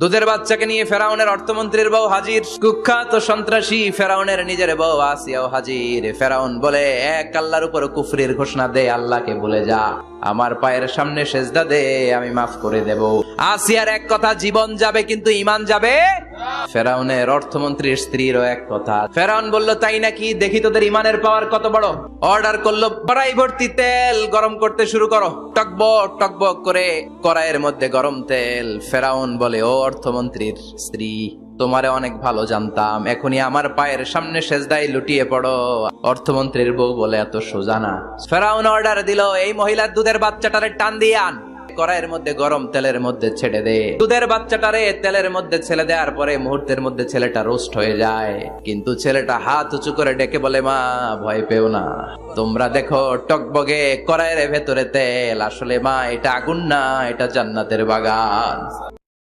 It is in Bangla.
দুধের বাচ্চাকে নিয়ে ফেরাউনের অর্থমন্ত্রীর বউ হাজির। কুখ্যাত সন্ত্রাসী ফেরাউনের নিজের বউ আসিয়াও হাজির। ফেরাউন বলে, এক আল্লাহর উপর কুফরির ঘোষণা দে, আল্লাহকে ভুলে যা, আমার পায়ের সামনে সেজদা দে, আমি মাফ করে দেব। আসিয়ার এক কথা, জীবন যাবে কিন্তু ঈমান যাবে। ফেরাউনের অর্থমন্ত্রীর স্ত্রীরও এক কথা। ফেরাউন বলল, তাই নাকি, দেখি তোদের ঈমানের পাওয়ার কত বড়। অর্ডার করলো, কড়াই ভর্তি তেল গরম করতে শুরু করো। টকবক টকবক করে কড়াইয়ের মধ্যে গরম তেল। ফেরাউন বলে, ও অর্থমন্ত্রীর স্ত্রী, তোমারে অনেক ভালো জানতাম, এখনই আমার পায়ের সামনে সেজদায় লুটিয়ে পড়ো। অর্থমন্ত্রীর বউ বলে, এত সোজা না। ফেরাউন অর্ডার দিল, এই মহিলার দুধের বাচ্চাটারে টান দিয়ে আন, কড়াইয়ের মধ্যে গরম তেলের মধ্যে ছেড়ে দে। দুধের বাচ্চাটারে তেলের মধ্যে ছেড়ে দেওয়ার পরে মুহূর্তের মধ্যে ছেলেটা রোস্ট হয়ে যায়। কিন্তু ছেলেটা হাত উঁচু করে ডেকে বলে, মা ভয় পেও না, তোমরা দেখো টকবগে কড়াইয়ের ভেতরে তেল, আসলে মা এটা আগুন না, এটা জান্নাতের বাগান।